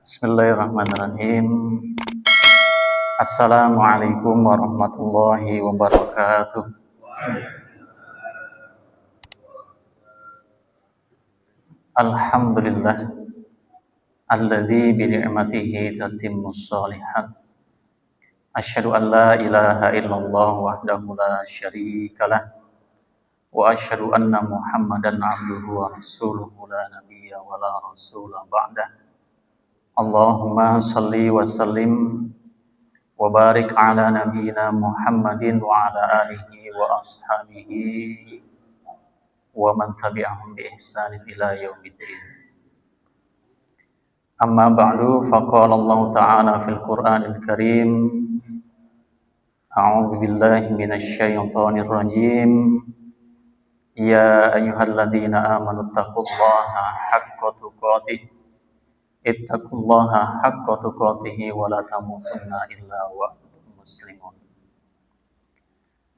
Bismillahirrahmanirrahim. Assalamualaikum warahmatullahi wabarakatuh. Alhamdulillah alladzi bi ni'matihi tatimmus shalihat. Asyhadu an la ilaha illallah wahdahu la syarikalah wa asyhadu anna Muhammadan abduhu wa rasuluhu la nabiyya wa la rasula ba'dah. Allahumma salli wa sallim wa barik ala nabiyyina Muhammadin wa ala alihi wa ashabihi wa man tabi'ahum bi ihsanin ila yaumiddin. Amma ba'du, faqala Allah ta'ala fil Qur'anil Karim, a'udzu billahi minasy syaithanir rajim. Ya ayyuhalladzina amanu taqullaha haqqa tuqatih. Ittaqullaha haqqa tuqatih wa la tamutunna illa wa antum muslimun.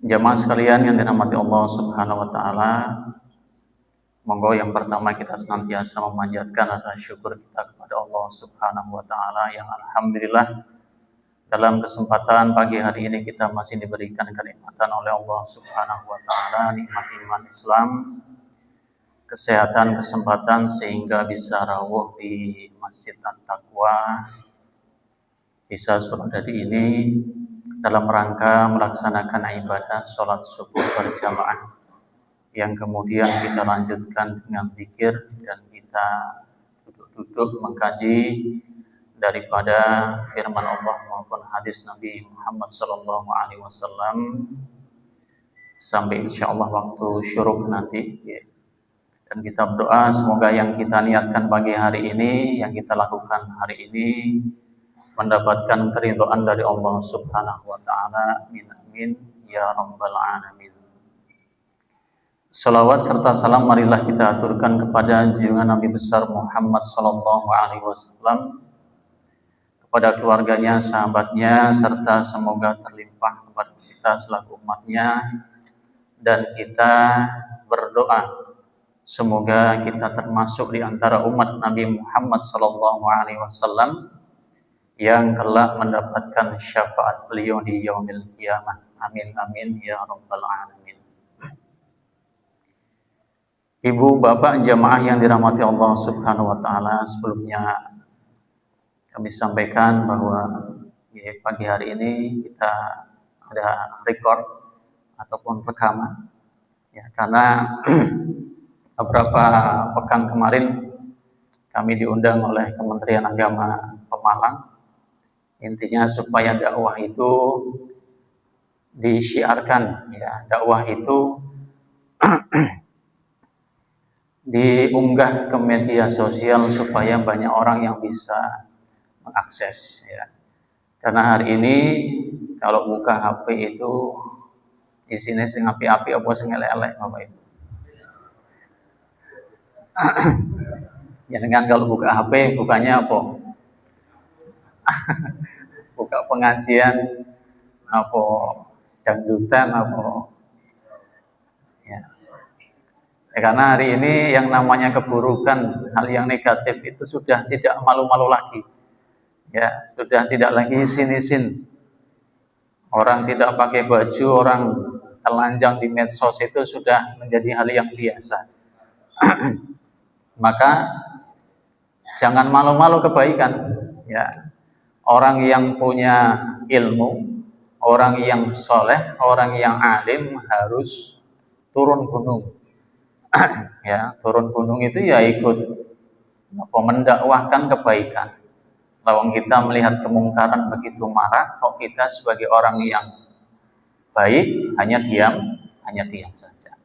Jamaah sekalian yang dirahmati Allah Subhanahu wa taala, monggo yang pertama kita senantiasa memanjatkan rasa syukur kita kepada Allah Subhanahu wa taala yang alhamdulillah dalam kesempatan pagi hari ini kita masih diberikan kenikmatan oleh Allah Subhanahu wa taala, nikmat iman Islam, kesehatan, kesempatan sehingga bisa rawuh di Masjid At-Taqwa, bisa sholat di ini dalam rangka melaksanakan ibadah sholat subuh berjamaah yang kemudian kita lanjutkan dengan zikir dan kita duduk-duduk mengkaji daripada firman Allah maupun hadis Nabi Muhammad SAW sampai insyaallah waktu syuruk nanti. Dan kita berdoa semoga yang kita niatkan pagi hari ini, yang kita lakukan hari ini mendapatkan keridhaan dari Allah Subhanahu wa taala. Amin amin ya rabbal alamin. Salawat serta salam marilah kita aturkan kepada junjungan Nabi besar Muhammad sallallahu alaihi wasallam, kepada keluarganya, sahabatnya, serta semoga terlimpah kepada kita selaku umatnya. Dan kita berdoa semoga kita termasuk di antara umat Nabi Muhammad SAW yang kelak mendapatkan syafaat beliau di yaumil qiyamah. Amin amin ya rabbal alamin. Ibu bapak jamaah yang dirahmati Allah Subhanahu wa taala, sebelumnya kami sampaikan bahwa pagi hari ini kita ada record ataupun rekaman karena beberapa pekan kemarin kami diundang oleh Kementerian Agama Pemalang, intinya supaya dakwah itu disiarkan, dakwah itu diunggah ke media sosial supaya banyak orang yang bisa mengakses. Karena hari ini kalau buka HP itu isinya sing api-api apa sing elek-elek Bapak Ibu. Jangan kalau buka HP bukanya apa? Buka pengajian apa, dangdutan apa. Karena hari ini yang namanya keburukan, hal yang negatif itu sudah tidak malu-malu lagi. Sudah tidak lagi isin-isin. Orang tidak pakai baju, orang telanjang di medsos itu sudah menjadi hal yang biasa. Maka jangan malu-malu kebaikan. Orang yang punya ilmu, orang yang soleh, orang yang alim harus turun gunung. Turun gunung itu ikut mendakwahkan kebaikan. Lawang kita melihat kemungkaran begitu marah, kok kita sebagai orang yang baik hanya diam saja.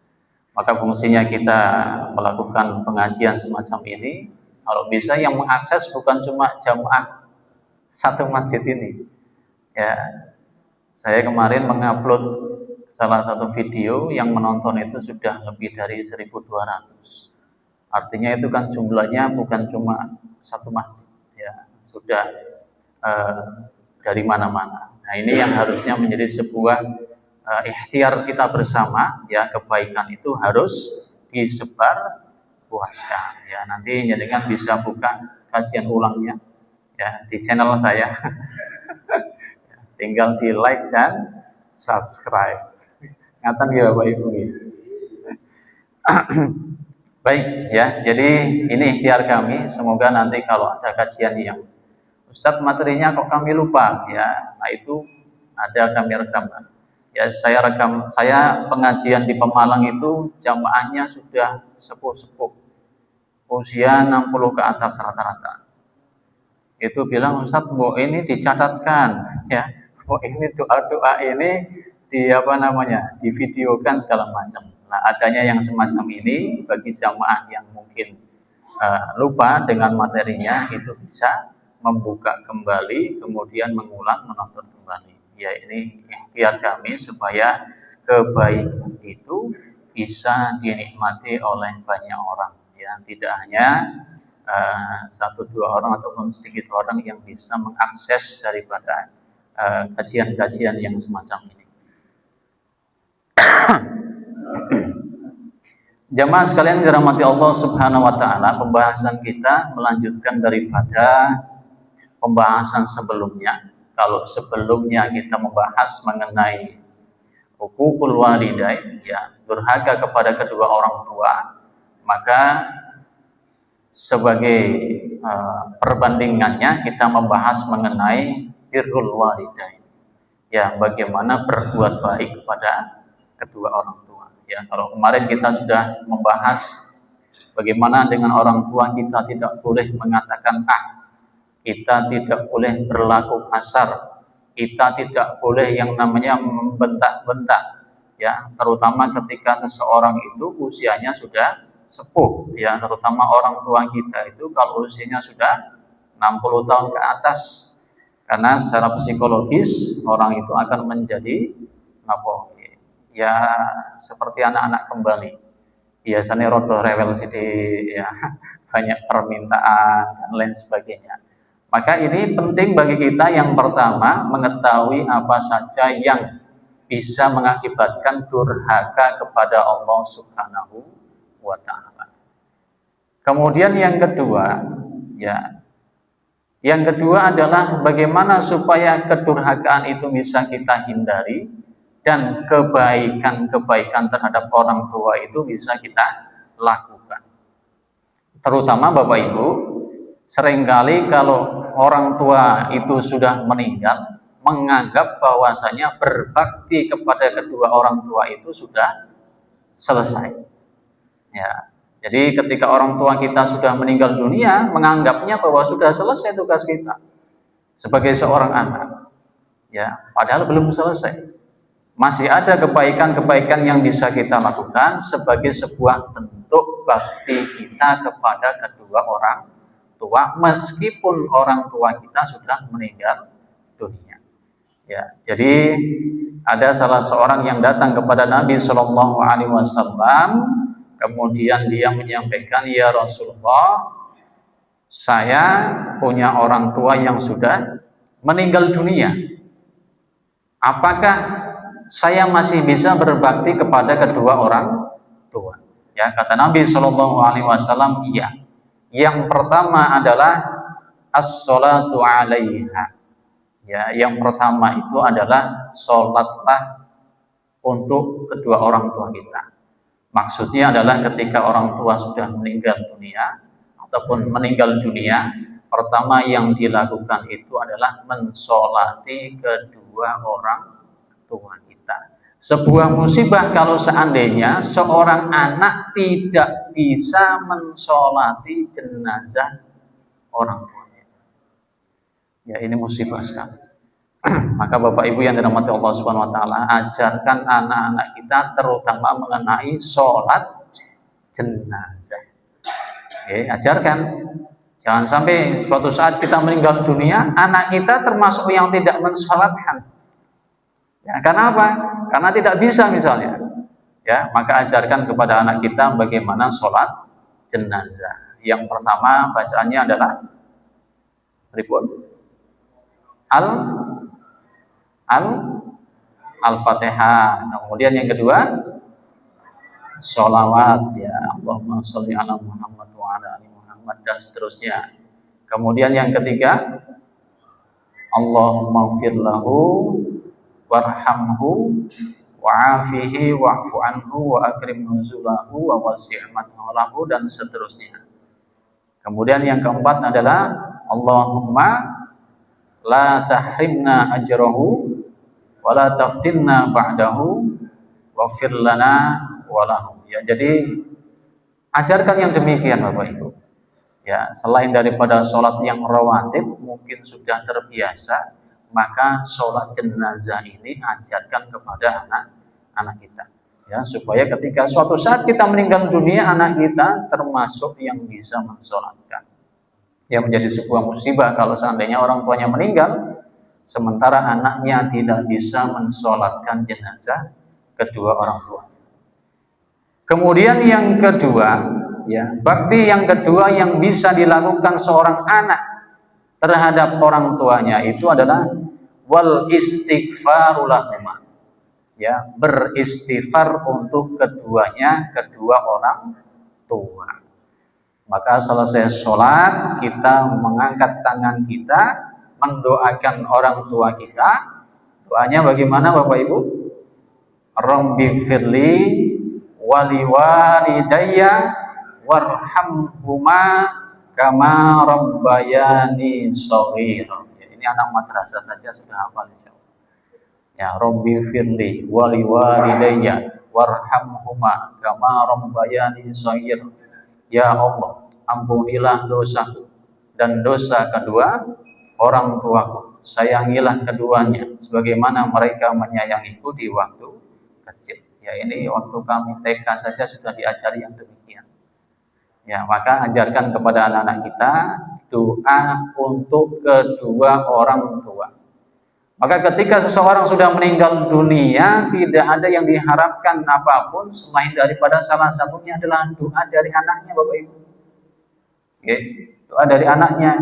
Maka fungsinya kita melakukan pengajian semacam ini, kalau bisa yang mengakses bukan cuma jamaah satu masjid ini. Saya kemarin mengupload salah satu video yang menonton itu sudah lebih dari 1.200. Artinya itu kan jumlahnya bukan cuma satu masjid, sudah dari mana-mana. Nah ini yang harusnya menjadi sebuah ikhtiar kita bersama, kebaikan itu harus disebar luaskan. Nanti jenengan bisa buka kajian ulangnya ya di channel saya. Tinggal di like dan subscribe. Ngaten ya Bapak Ibu ya. Baik ya, jadi ini ikhtiar kami. Semoga nanti kalau ada kajian yang Ustadz materinya kok kami lupa ya, nah itu ada kami rekamkan. Ya saya pengajian di Pemalang itu jamaahnya sudah sepuh-sepuh, usia 60 ke atas rata-rata. Itu bilang, Ustadz, bu ini dicatatkan ya, bu ini doa-doa ini divideokan segala macam. Nah, adanya yang semacam ini bagi jamaah yang mungkin lupa dengan materinya, itu bisa membuka kembali, kemudian mengulang, menonton kembali. Ya, ini ikhtiar kami supaya kebaikan itu bisa dinikmati oleh banyak orang. Ya, tidak hanya satu dua orang ataupun sedikit orang yang bisa mengakses daripada kajian-kajian yang semacam ini. Jamaah sekalian dirahmati Allah Subhanahu wa taala, pembahasan kita melanjutkan daripada pembahasan sebelumnya. Kalau sebelumnya kita membahas mengenai hukukul walidain, ya, durhaka kepada kedua orang tua, maka sebagai perbandingannya kita membahas mengenai birrul walidain. Ya, bagaimana berbuat baik kepada kedua orang tua. Ya, kalau kemarin kita sudah membahas bagaimana dengan orang tua kita tidak boleh mengatakan kita tidak boleh berlaku kasar, kita tidak boleh yang namanya membentak-bentak, ya, terutama ketika seseorang itu usianya sudah sepuh, ya, terutama orang tua kita itu kalau usianya sudah 60 tahun ke atas, karena secara psikologis orang itu akan menjadi ya seperti anak-anak kembali, biasanya rodo rewel sih, ya, banyak permintaan dan lain sebagainya. Maka ini penting bagi kita yang pertama mengetahui apa saja yang bisa mengakibatkan durhaka kepada Allah Subhanahu wa taala. Kemudian yang kedua, ya. Yang kedua adalah bagaimana supaya kedurhakaan itu bisa kita hindari dan kebaikan-kebaikan terhadap orang tua itu bisa kita lakukan. Terutama Bapak Ibu, seringkali kalau orang tua itu sudah meninggal, menganggap bahwasanya berbakti kepada kedua orang tua itu sudah selesai. Ya, jadi ketika orang tua kita sudah meninggal dunia, menganggapnya bahwa sudah selesai tugas kita sebagai seorang anak. Ya, padahal belum selesai. Masih ada kebaikan-kebaikan yang bisa kita lakukan sebagai sebuah bentuk bakti kita kepada kedua orang tua, meskipun orang tua kita sudah meninggal dunia. Ya, jadi ada salah seorang yang datang kepada Nabi Shallallahu Alaihi Wasallam, kemudian dia menyampaikan, ya Rasulullah, saya punya orang tua yang sudah meninggal dunia. Apakah saya masih bisa berbakti kepada kedua orang tua? Ya, kata Nabi Shallallahu Alaihi Wasallam, iya. Yang pertama adalah as-sholatu 'alaiha. Ya, yang pertama itu adalah sholatlah untuk kedua orang tua kita. Maksudnya adalah ketika orang tua sudah meninggal dunia ataupun meninggal dunia, pertama yang dilakukan itu adalah mensholati kedua orang tua kita. Sebuah musibah kalau seandainya seorang anak tidak bisa mensholati jenazah orang tuanya. Ya, ini musibah sekali. Maka Bapak Ibu yang dirahmati Allah Subhanahu wa taala, ajarkan anak-anak kita terutama mengenai sholat jenazah. Oke, ajarkan. Jangan sampai suatu saat kita meninggal dunia, anak kita termasuk yang tidak mensholatkan. Ya, karena apa? Karena tidak bisa misalnya. Ya, maka ajarkan kepada anak kita bagaimana sholat jenazah. Yang pertama bacaannya adalah Al-Fatihah. Kemudian yang kedua sholawat, ya, Allahumma sholli ala Muhammad wa ala ali Muhammad, dan seterusnya. Kemudian yang ketiga Allahumma ighfir lahu warhamhu wa'afihi wa'fu anhu wa akrim nuzulahu wa wasi' madkhalahu, dan seterusnya. Kemudian yang keempat adalah Allahumma la tahrimna ajrahu wa la taftinna ba'dahu waghfir lana wa lahu. Ya, jadi ajarkan yang demikian Bapak Ibu. Ya, selain daripada sholat yang rawatib mungkin sudah terbiasa, maka sholat jenazah ini ajarkan kepada anak-anak kita, ya, supaya ketika suatu saat kita meninggal dunia, anak kita termasuk yang bisa mensolatkan. Ya, menjadi sebuah musibah kalau seandainya orang tuanya meninggal sementara anaknya tidak bisa mensolatkan jenazah kedua orang tua. Kemudian yang kedua, ya, bakti yang kedua yang bisa dilakukan seorang anak terhadap orang tuanya itu adalah wal istighfaru lahuma. Ya, beristighfar untuk kedua orang tua. Maka selesai sholat kita mengangkat tangan kita mendoakan orang tua kita. Doanya bagaimana Bapak Ibu? Rabbi firli wali walidayya warhamhuma kama rabbayani shaghira. Ini anak madrasah saja sudah hafal insyaallah. Ya, Rabbi firli wali walidayya warhamhuma kama rabbayani shaghira. Ya Allah, ampunilah dosaku dan dosa kedua orang tuaku. Sayangilah keduanya sebagaimana mereka menyayangiku di waktu kecil. Ya, ini waktu kami TK saja sudah diajari yang demikian. Ya, maka ajarkan kepada anak-anak kita doa untuk kedua orang tua. Maka ketika seseorang sudah meninggal dunia, tidak ada yang diharapkan apapun selain daripada salah satunya adalah doa dari anaknya, Bapak Ibu. Oke, doa dari anaknya.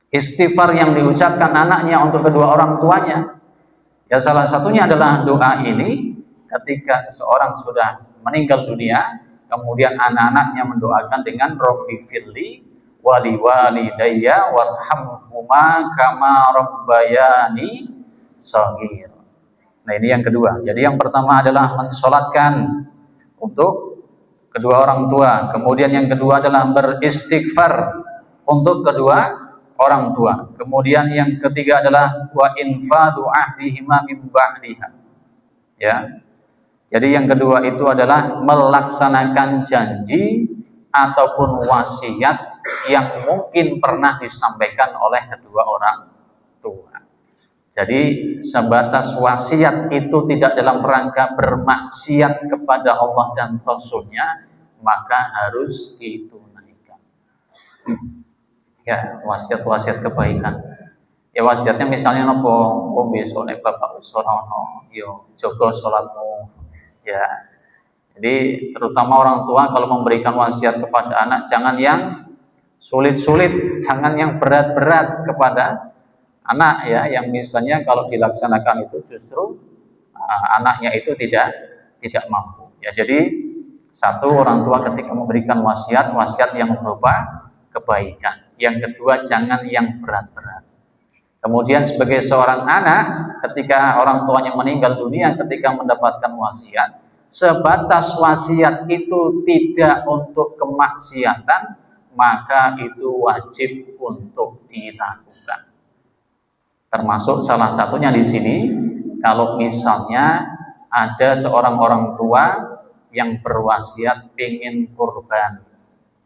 Istighfar yang diucapkan anaknya untuk kedua orang tuanya. Ya, salah satunya adalah doa ini ketika seseorang sudah meninggal dunia, kemudian anak-anaknya mendoakan dengan Rabbi firli wali walidayya warhamhuma kama rabbayani shaghir. Nah, ini yang kedua. Jadi yang pertama adalah mensolatkan untuk kedua orang tua. Kemudian yang kedua adalah beristighfar untuk kedua orang tua. Kemudian yang ketiga adalah wa infadu ahdihima min ba'diha. Ya. Jadi yang kedua itu adalah melaksanakan janji ataupun wasiat yang mungkin pernah disampaikan oleh kedua orang tua. Jadi sebatas wasiat itu tidak dalam rangka bermaksiat kepada Allah dan Rasul-Nya, maka harus ditunaikan. Ya, wasiat-wasiat kebaikan. Ya, wasiatnya misalnya nopo, besok nek bapak usorono, yo jaga salatmu. Ya, jadi terutama orang tua kalau memberikan wasiat kepada anak, jangan yang sulit-sulit, jangan yang berat-berat kepada anak, ya, yang misalnya kalau dilaksanakan itu justru anaknya itu tidak mampu. Ya, jadi satu, orang tua ketika memberikan wasiat yang berupa kebaikan. Yang kedua, jangan yang berat-berat. Kemudian sebagai seorang anak, ketika orang tuanya meninggal dunia, ketika mendapatkan wasiat, sebatas wasiat itu tidak untuk kemaksiatan, maka itu wajib untuk dilakukan. Termasuk salah satunya di sini, kalau misalnya ada seorang orang tua yang berwasiat ingin kurban.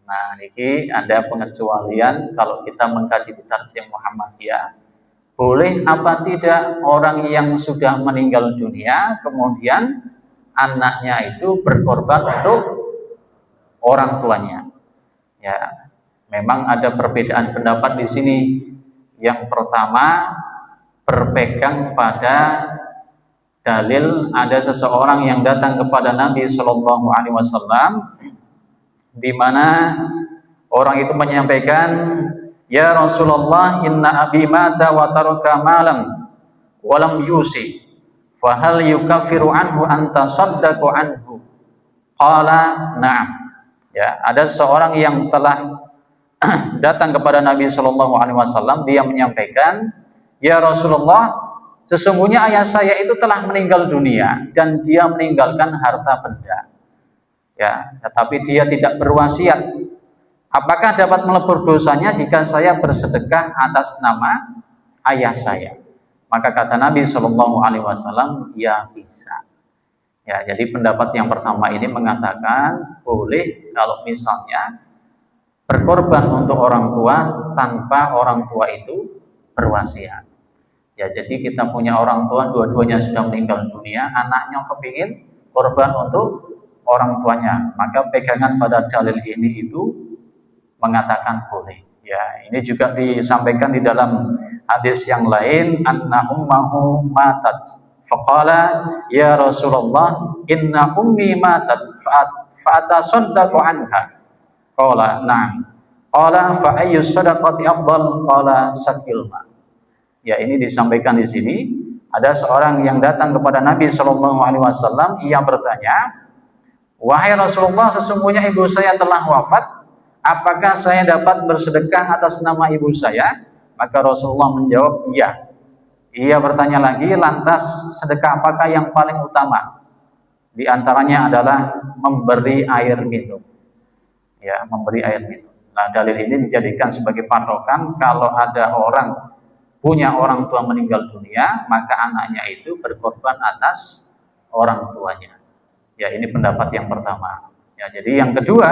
Nah, ini ada pengecualian kalau kita mengkaji di Tarjim Muhammadiyah. Boleh apa tidak orang yang sudah meninggal dunia kemudian anaknya itu berkorban untuk orang tuanya. Ya, memang ada perbedaan pendapat di sini. Yang pertama, berpegang pada dalil ada seseorang yang datang kepada Nabi Shallallahu Alaihi Wasallam, di mana orang itu menyampaikan, ya Rasulullah, inna abi mata wa taraka malam walam yusi, fahal yukafiru anhu anta saddaqu anhu? Qala na'am. Ya, ada seorang yang telah datang kepada Nabi Shallallahu Alaihi Wasallam, dia menyampaikan, ya Rasulullah, sesungguhnya ayah saya itu telah meninggal dunia dan dia meninggalkan harta benda. Ya, tetapi dia tidak berwasiat. Apakah dapat melebur dosanya jika saya bersedekah atas nama ayah saya? Maka kata Nabi Shallallahu Alaihi Wasallam, ya bisa. Ya, jadi pendapat yang pertama ini mengatakan boleh kalau misalnya berkorban untuk orang tua tanpa orang tua itu berwasiat. Ya, jadi kita punya orang tua, dua-duanya sudah meninggal dunia, anaknya kepingin korban untuk orang tuanya, maka pegangan pada dalil ini itu mengatakan boleh. Ya, ini juga disampaikan di dalam hadis yang lain, anna ummahu matat faqala ya Rasulullah inna ummi matat fa'atasaddaqu anha. Qala na'am. Qala fa ayyu sadaqati afdal? Qala sakilma. Ya, ini disampaikan di sini ada seorang yang datang kepada Nabi Shallallahu Alaihi Wasallam, ia bertanya, wahai Rasulullah, sesungguhnya ibu saya telah wafat, apakah saya dapat bersedekah atas nama ibu saya? Maka Rasulullah menjawab, iya. Ia bertanya lagi, lantas sedekah apakah yang paling utama? Di antaranya adalah memberi air minum. Ya, memberi air minum. Nah, dalil ini dijadikan sebagai patokan kalau ada orang punya orang tua meninggal dunia, maka anaknya itu berkorban atas orang tuanya. Ya, ini pendapat yang pertama. Ya, jadi yang kedua,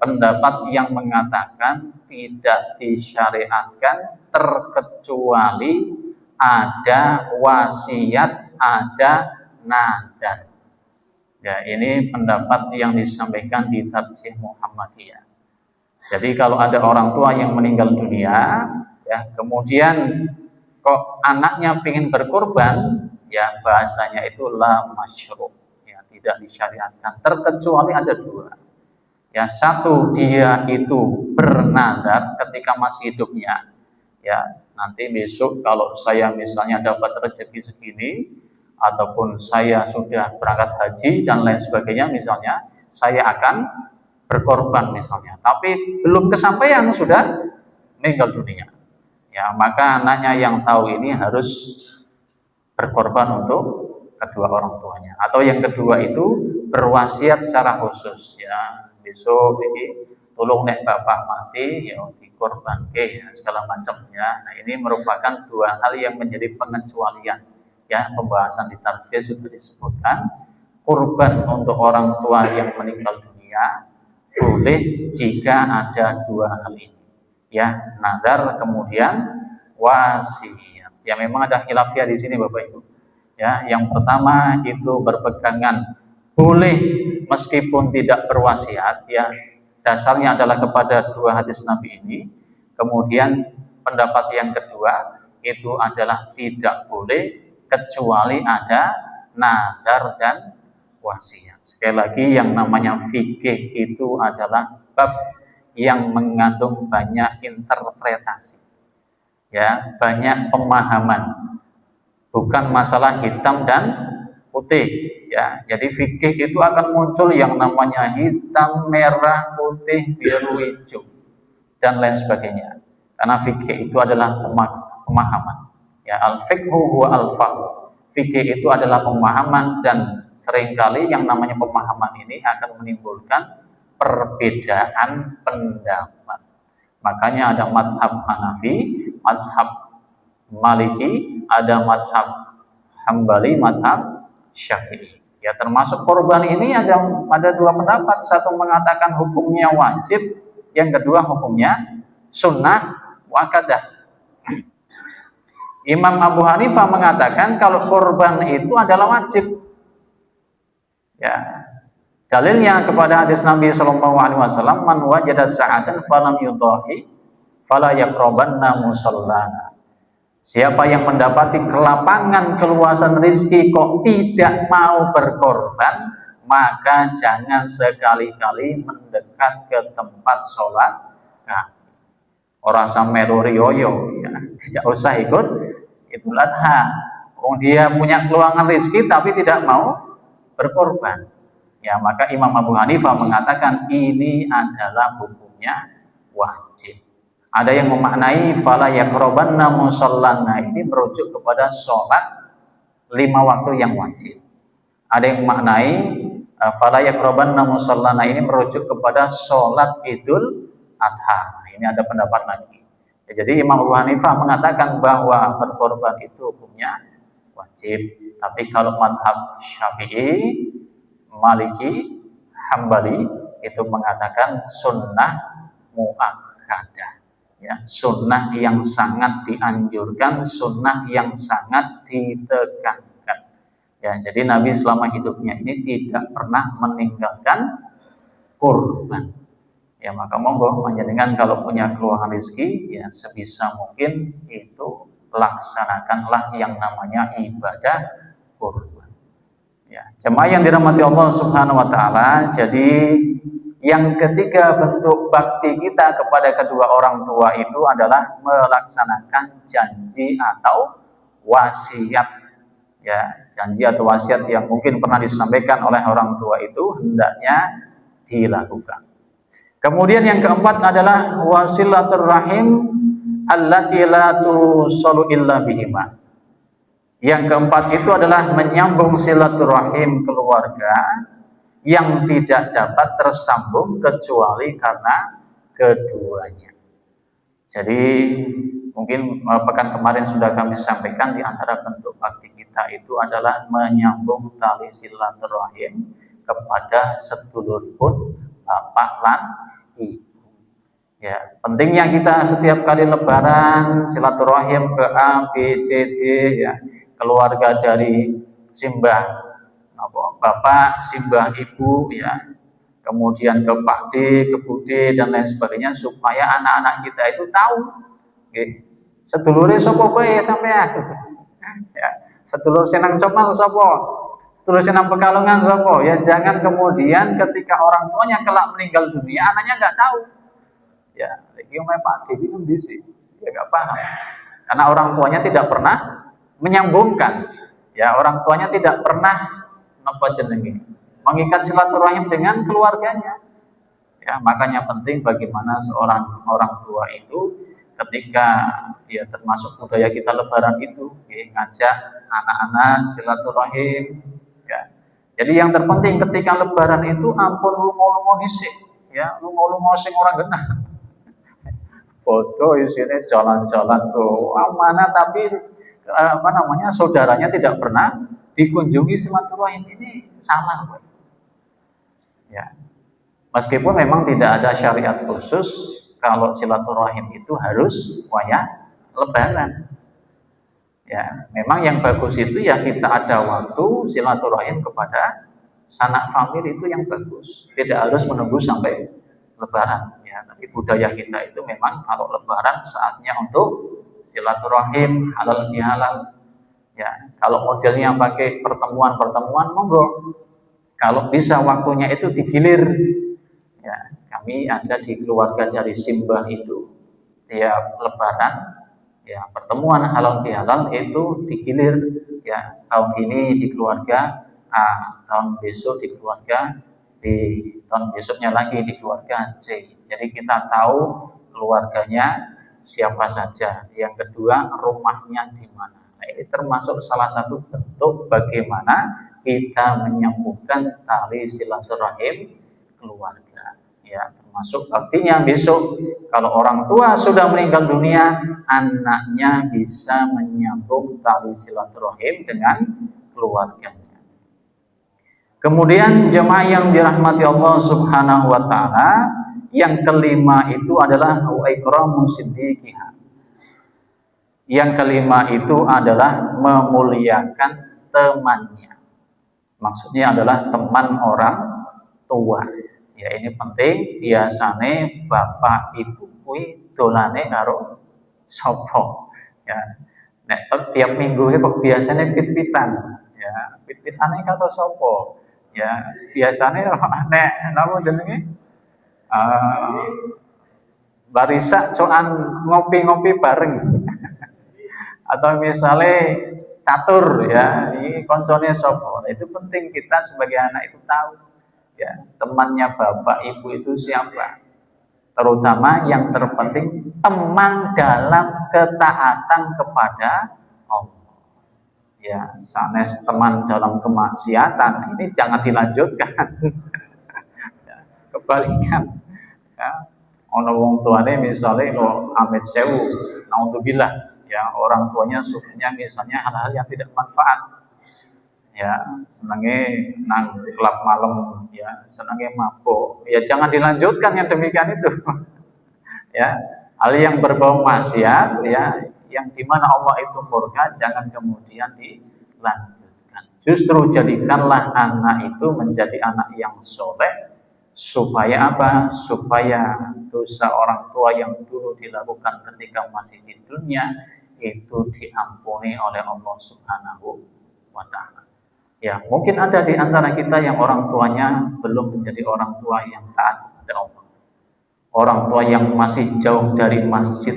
pendapat yang mengatakan tidak disyariatkan terkecuali ada wasiat, ada nadar. Ya, ini pendapat yang disampaikan di Tarjih Muhammadiyah. Jadi kalau ada orang tua yang meninggal dunia, ya, kemudian kok anaknya ingin berkorban, ya bahasanya itu la masyru', ya tidak disyariatkan terkecuali ada dua. Ya, satu, dia itu bernadar ketika masih hidupnya. Ya, nanti besok kalau saya misalnya dapat rezeki segini, ataupun saya sudah berangkat haji dan lain sebagainya, misalnya saya akan berkorban misalnya, tapi belum kesampaian sudah meninggal dunia. Ya, maka anaknya yang tahu ini harus berkorban untuk kedua orang tuanya. Atau yang kedua itu berwasiat secara khusus, ya besok ini tolong nek bapak mati ya dikorban ya, segala macamnya. Nah, ini merupakan dua hal yang menjadi pengecualian. Ya, pembahasan di tarjih sudah disebutkan, kurban untuk orang tua yang meninggal dunia boleh jika ada dua hal ini. Ya, nadar kemudian wasiat. Ya, memang ada khilafiyah di sini Bapak Ibu. Ya, yang pertama itu berpegangan boleh meskipun tidak berwasiat, ya. Dasarnya adalah kepada dua hadis Nabi ini. Kemudian pendapat yang kedua itu adalah tidak boleh kecuali ada nadar dan wasiat. Sekali lagi, yang namanya fikih itu adalah bab yang mengandung banyak interpretasi, ya, banyak pemahaman, bukan masalah hitam dan putih. Ya, jadi fikih itu akan muncul yang namanya hitam, merah, putih, biru, hijau, dan lain sebagainya. Karena fikih itu adalah pemahaman. Ya, al-fiqhu huwa al-fahmu. Fikih itu adalah pemahaman, dan seringkali yang namanya pemahaman ini akan menimbulkan perbedaan pendapat. Makanya ada madhab Hanafi, madhab Maliki, ada madhab Hambali, madhab Syafi'i. Ya, termasuk korban ini ada dua pendapat. Satu mengatakan hukumnya wajib, yang kedua hukumnya sunnah muakkadah. Imam Abu Hanifah mengatakan kalau korban itu adalah wajib. Ya, dalilnya kepada hadis Nabi Shallallahu Alaihi Wasallam, man wajada sa'atan falam yudahi fala yaqrabanna musallana. Siapa yang mendapati kelapangan keluasan rizki kok tidak mau berkorban, maka jangan sekali-kali mendekat ke tempat sholat. Nah, orang sampai rioyo, ya, tidak usah ikut Idul Adha. Dia punya keluangan rizki tapi tidak mau berkorban. Ya, maka Imam Abu Hanifah mengatakan ini adalah hukumnya wajib. Ada yang memaknai fala yaqrabanna musallana, ini merujuk kepada sholat 5 waktu yang wajib. Ada yang memaknai fala yaqrabanna musallana ini merujuk kepada sholat Idul Adha. Ini ada pendapat lagi. Ya, jadi Imam Abu Hanifah mengatakan bahwa berkorban itu hukumnya wajib. Tapi kalau mazhab Syafi'i, Maliki, Hambali itu mengatakan sunnah muakkadah. Ya, sunnah yang sangat dianjurkan, sunnah yang sangat ditekankan. Ya, jadi Nabi selama hidupnya ini tidak pernah meninggalkan kurban. Ya, maka monggo panjenengan kalau punya keluangan rezeki, ya sebisa mungkin itu laksanakanlah yang namanya ibadah kurban. Ya, jemaah yang dirahmati Allah Subhanahu wa taala, jadi yang ketiga bentuk bakti kita kepada kedua orang tua itu adalah melaksanakan janji atau wasiat. Ya, janji atau wasiat yang mungkin pernah disampaikan oleh orang tua itu hendaknya dilakukan. Kemudian yang keempat adalah wasilatur rahim allati la tusalu illa bihima. Yang keempat itu adalah menyambung silaturahim keluarga yang tidak dapat tersambung kecuali karena keduanya. Jadi mungkin pekan kemarin sudah kami sampaikan di antara bentuk bakti kita itu adalah menyambung tali silaturahim kepada sedulur pun bapak lan ibu. Ya, pentingnya kita setiap kali lebaran silaturahim ke A, B, C, D, ya, keluarga dari simbah bapak, simbah ibu, ya, kemudian ke Pak D, ke Bu D dan lain sebagainya supaya anak-anak kita itu tahu, okay, sedulure sapa bae sampean. Ya, sedulur senang comal sapa? Sedulur senang Pekalongan sapa? Ya, jangan kemudian ketika orang tuanya kelak meninggal dunia, anaknya nggak tahu. Ya, lagi omah Pak D ini bisi, ya nggak paham. Karena orang tuanya tidak pernah menyambungkan. Ya, orang tuanya tidak pernah mengikat silaturahim dengan keluarganya. Ya, makanya penting bagaimana seorang orang tua itu ketika ya termasuk budaya kita lebaran itu ya, ngajak anak-anak silaturahim. Ya. Jadi yang terpenting ketika lebaran itu ampun lungo-lungo dhisik, ya, lungo-lungo sing ora genah. Foto isinya jalan-jalan tuh mana tapi saudaranya tidak pernah dikunjungi silaturahim, ini salah. Ya. Meskipun memang tidak ada syariat khusus kalau silaturahim itu harus wayah lebaran. Ya, memang yang bagus itu ya kita ada waktu silaturahim kepada sanak famili itu yang bagus. Tidak harus menunggu sampai lebaran. Ya, tapi budaya kita itu memang kalau lebaran saatnya untuk silaturahim halal bihalal. Ya, kalau modelnya pakai pertemuan-pertemuan monggo. Kalau bisa waktunya itu digilir. Ya, kami ada di keluarga dari simbah itu tiap lebaran ya pertemuan halal bihalal itu digilir. Ya, tahun ini di keluarga A, tahun besok di keluarga B, tahun besoknya lagi di keluarga C. Jadi kita tahu keluarganya siapa saja. Yang kedua, rumahnya di mana. Nah, ini termasuk salah satu bentuk bagaimana kita menyambungkan tali silaturahim keluarga. Ya, termasuk artinya besok kalau orang tua sudah meninggal dunia, anaknya bisa menyambung tali silaturahim dengan keluarganya. Kemudian jemaah yang dirahmati Allah Subhanahu wa taala, yang kelima itu adalah wa ikramu siddiqiha. Yang kelima itu adalah memuliakan temannya. Maksudnya adalah teman orang tua. Ya, ini penting. Biasane bapak ibu kuwi dolane karo sapa. Ya. Nek tiap minggu kok biasane pit-pitan. Ya, pit-pitane karo sapa? Ya, biasane nek napa jenenge? Barisa coan ngopi-ngopi bareng. Atau misalnya catur ya, ini koncone sapa. Itu penting kita sebagai anak itu tahu ya, temannya bapak ibu itu siapa. Terutama yang terpenting teman dalam ketaatan kepada Allah. Ya, sanes teman dalam kemaksiatan ini jangan dilanjutkan. Ya, kebalikan. Ya, ono wong tuane misalnya lo amit sewu, naudzubillah, ya orang tuanya sukanya misalnya hal-hal yang tidak manfaat. Ya, senangnya nang klub malam, ya senangnya mabuk, ya jangan dilanjutkan yang demikian itu. Ya, hal yang berbau maksiat, ya yang dimana Allah itu murka, jangan kemudian dilanjutkan. Justru jadikanlah anak itu menjadi anak yang soleh, supaya apa? Supaya dosa orang tua yang dulu dilakukan ketika masih di dunia itu diampuni oleh Allah Subhanahu wa Ta'ala. Ya, mungkin ada di antara kita yang orang tuanya belum menjadi orang tua yang taat kepada Allah. Orang tua yang masih jauh dari masjid.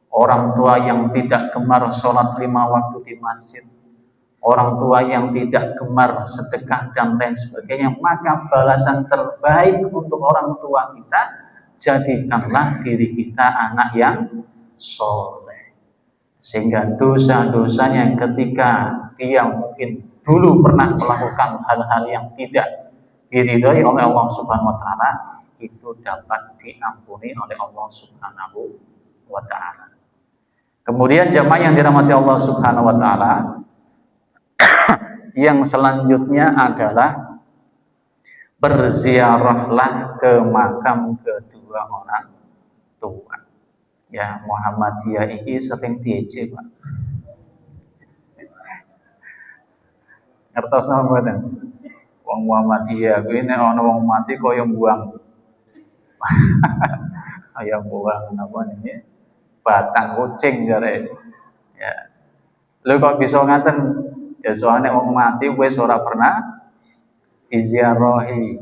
Orang tua yang tidak gemar sholat 5 waktu di masjid. Orang tua yang tidak gemar sedekah dan lain sebagainya. Maka balasan terbaik untuk orang tua kita, jadikanlah diri kita anak yang soleh. Sehingga dosa-dosanya ketika dia mungkin dulu pernah melakukan hal-hal yang tidak diridhai oleh Allah Subhanahu wa Ta'ala, itu dapat diampuni oleh Allah Subhanahu wa Ta'ala. Kemudian jamaah yang dirahmati Allah Subhanahu wa Ta'ala, yang selanjutnya adalah berziarahlah ke makam kedua orang tua. Ya, Muhammadiyah ini sering diece, Pak. Ngertos nama mboten? Wong Muhammadiyah kuwi nek ana wong mati kaya buang. Kaya buang napa niki? Batang kucing jare. Ya. Lho kok bisa ngaten? Ya soalnya wong mati wis ora pernah diziarahi.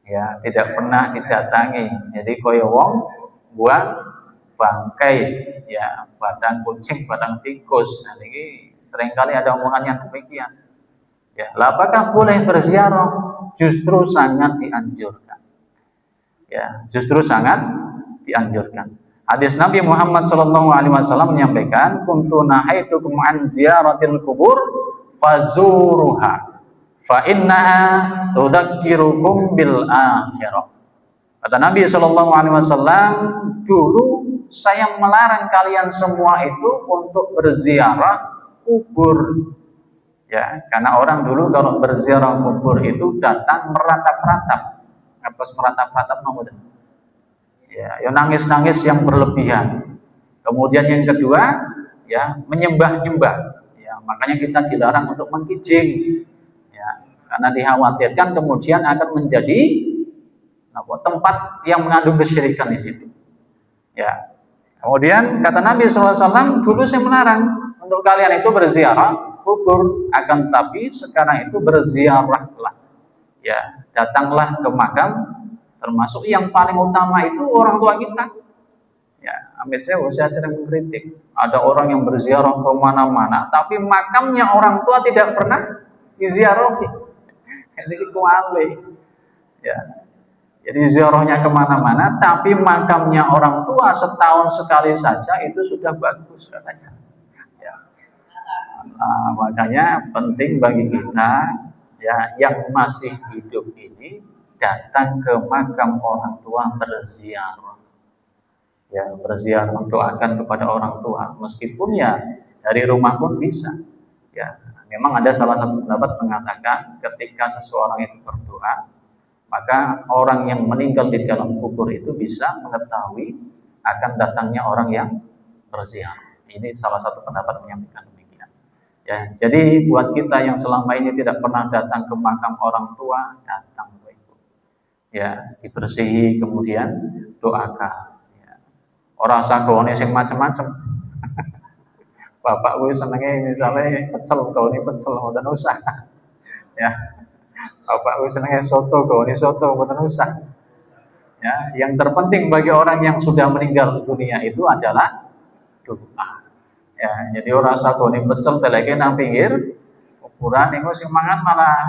Ya, tidak pernah didatangi. Jadi kaya wong buang bangkai, ya, batang kucing, batang tikus. Nah niki seringkali ada omongan yang demikian. Ya, apakah boleh berziarah? Justru sangat dianjurkan. Ya, justru sangat dianjurkan. Hadis Nabi Muhammad SAW menyampaikan, "Kuntu nahaitukum an ziyaratil kubur fazuruha, fa innaha tudzakirukum bil akhirah." Kata Nabi SAW, dulu saya melarang kalian semua itu untuk berziarah kubur. Ya, karena orang dulu kalau berziarah kubur itu datang meratap-ratap. Apa meratap-ratap maksudnya? Ya, nangis-nangis yang berlebihan. Kemudian yang kedua, ya, menyembah-nyembah. Ya, makanya kita dilarang untuk mengkijing. Ya, karena dikhawatirkan kemudian akan menjadi tempat yang mengandung kesyirikan di situ. Ya. Kemudian kata Nabi SAW, dulu saya melarang untuk kalian itu berziarah kubur, akan tapi sekarang itu berziarahlah, ya, datanglah ke makam, termasuk yang paling utama itu orang tua kita. Ya, amit saya sering mengkritik ada orang yang berziarah ke mana-mana, tapi makamnya orang tua tidak pernah diziarahi. Ini kuali, ya. Jadi ziarahnya kemana-mana, tapi makamnya orang tua setahun sekali saja itu sudah bagus katanya. Makanya penting bagi kita, ya, yang masih hidup ini datang ke makam orang tua berziarah. Ya, berziarah, doakan kepada orang tua, meskipun ya dari rumah pun bisa. Ya, memang ada salah satu pendapat mengatakan ketika seseorang itu berdoa, maka orang yang meninggal di dalam kubur itu bisa mengetahui akan datangnya orang yang berziarah. Ini salah satu pendapat menyampaikan. Ya, jadi buat kita yang selama ini tidak pernah datang ke makam orang tua, datang ke itu. Ya, dibersihi, kemudian doakan. Ya. Orang sagone sing macam-macam. Bapak gue senengnya misalnya pecel, kalau ini pecel, mboten usah. Ya, bapak gue senengnya soto, kalau ini soto, mboten usah. Ya, yang terpenting bagi orang yang sudah meninggal dunia itu adalah doa. Ya, jadi orang sagone pecel teleke nang pinggir kuburan niku sing mangan malah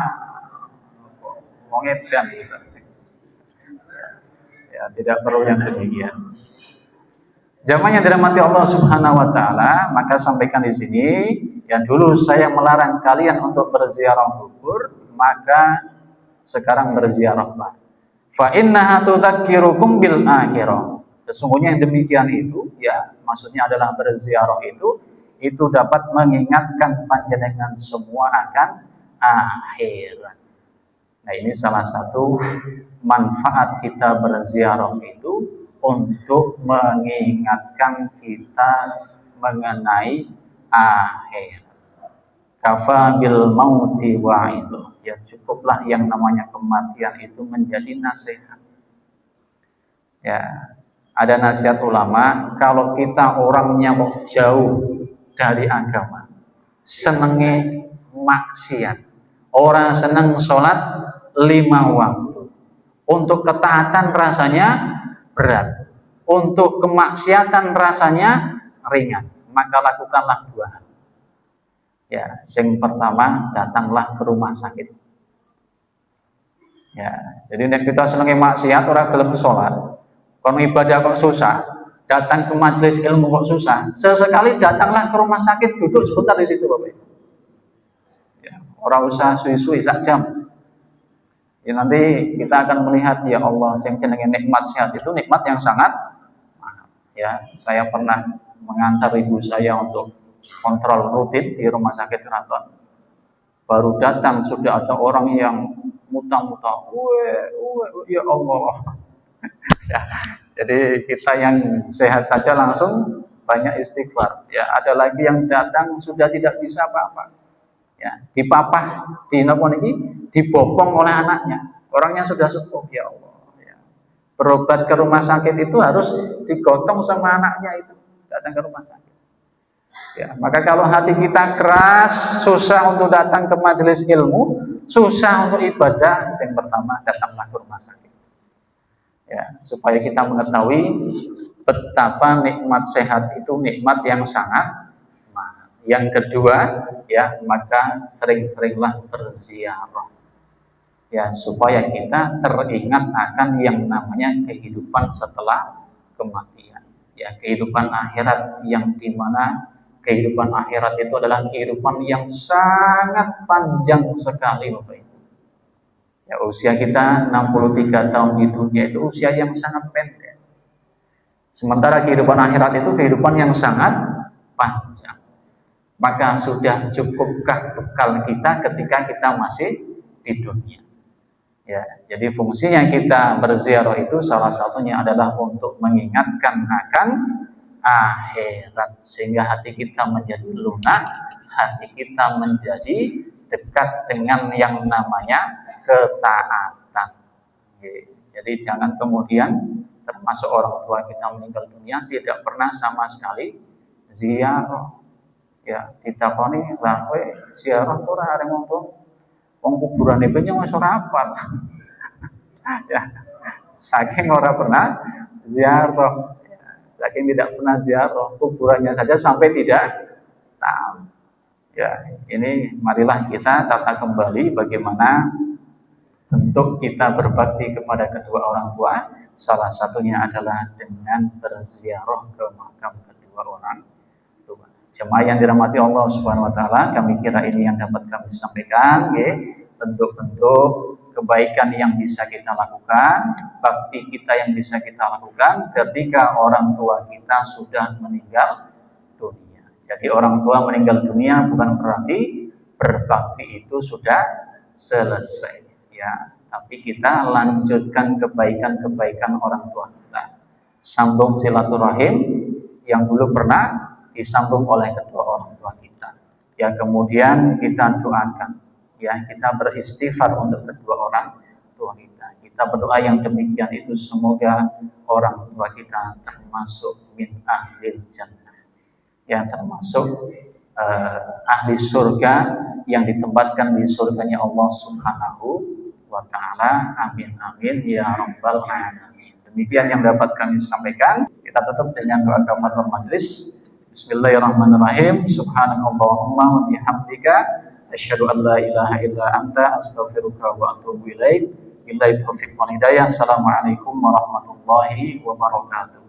wong edan. Ya, tidak perlu yang demikian. Jamaah yang dirahmati Allah Subhanahu wa taala, maka sampaikan di sini, yang dulu saya melarang kalian untuk berziarah kubur, maka sekarang berziarahlah. Fa innaha tudzakkirukum bil akhirah. Sesungguhnya yang demikian itu, ya, maksudnya adalah berziarah itu dapat mengingatkan panjenengan semua akan akhirat. Nah, ini salah satu manfaat kita berziarah itu untuk mengingatkan kita mengenai akhir. Kafa bil mauti wa'idu. Ya, cukuplah yang namanya kematian itu menjadi nasihat. Ya, ada nasihat ulama, kalau kita orangnya mau jauh dari agama, senenge maksiat, orang seneng sholat 5 waktu, untuk ketaatan rasanya berat, untuk kemaksiatan rasanya ringan, maka lakukanlah 2 hal. Ya, yang pertama, datanglah ke rumah sakit. Ya, jadi nek kita senenge maksiat ora gelem sholat, kon ibadah kok susah, datang ke majelis ilmu kok susah, sesekali datanglah ke rumah sakit, duduk sebentar di situ, Bapak. Ya, orang usah suwi-suwi sak jam. Ya, nanti kita akan melihat, ya Allah, yang jenenge nikmat sehat itu nikmat yang sangat mahal. Ya, saya pernah mengantar ibu saya untuk kontrol rutin di rumah sakit keraton. Baru datang sudah ada orang yang muta-muta, ya Allah. Ya, jadi kita yang sehat saja langsung banyak istighfar. Ya, ada lagi yang datang sudah tidak bisa apa-apa. Ya, dipapah, dibopong oleh anaknya. Orangnya sudah sepuh, ya Allah. Ya. Berobat ke rumah sakit itu harus digotong sama anaknya itu. Datang ke rumah sakit. Ya, maka kalau hati kita keras, susah untuk datang ke majelis ilmu, susah untuk ibadah, yang pertama datanglah ke rumah sakit. Ya, supaya kita mengetahui betapa nikmat sehat itu nikmat yang sangat mahal. Yang kedua, ya, maka sering-seringlah berziarah. Ya, supaya kita teringat akan yang namanya kehidupan setelah kematian. Ya, kehidupan akhirat yang dimana kehidupan akhirat itu adalah kehidupan yang sangat panjang sekali, Bapak Ibu. Ya, usia kita 63 tahun di dunia itu usia yang sangat pendek. Sementara kehidupan akhirat itu kehidupan yang sangat panjang. Maka sudah cukupkah bekal kita ketika kita masih di dunia? Ya, jadi fungsinya kita berziarah itu salah satunya adalah untuk mengingatkan akan akhirat, sehingga hati kita menjadi lunak, hati kita menjadi dekat dengan yang namanya ketaatan. Jadi jangan kemudian termasuk orang tua kita meninggal dunia tidak pernah sama sekali ziarah. Ya, ditakoni lah kowe ziarah ora areng wong kuburane ben wis ora apal. Ya, saking ora pernah ziarah. Saking tidak pernah ziarah, kuburannya saja sampai tidak tahu. Ya, ini marilah kita tata kembali bagaimana bentuk kita berbakti kepada kedua orang tua. Salah satunya adalah dengan berziarah ke makam kedua orang tua. Jemaah yang dirahmati Allah Subhanahu wa taala, kami kira ini yang dapat kami sampaikan, bentuk-bentuk kebaikan yang bisa kita lakukan, bakti kita yang bisa kita lakukan ketika orang tua kita sudah meninggal dunia. Jadi orang tua meninggal dunia bukan berarti berbakti itu sudah selesai, ya. Tapi kita lanjutkan kebaikan-kebaikan orang tua kita. Sambung silaturahim yang dulu pernah disambung oleh kedua orang tua kita. Ya, kemudian kita doakan. Ya, kita beristighfar untuk kedua orang tua kita. Kita berdoa yang demikian itu semoga orang tua kita termasuk min ahlil jannah. Ya, termasuk ahli surga yang ditempatkan di surganya Allah Subhanahu wa taala. Amin amin ya rabbal alamin. Demikian yang dapat kami sampaikan. Kita tutup dengan doa kafaratul majelis. Bismillahirrahmanirrahim. Subhanakallahumma wa bihamdika asyhadu an la ilaha illa anta astaghfiruka wa atubu ilaik. Billahi taufiq wal hidayah. Assalamualaikum warahmatullahi wabarakatuh.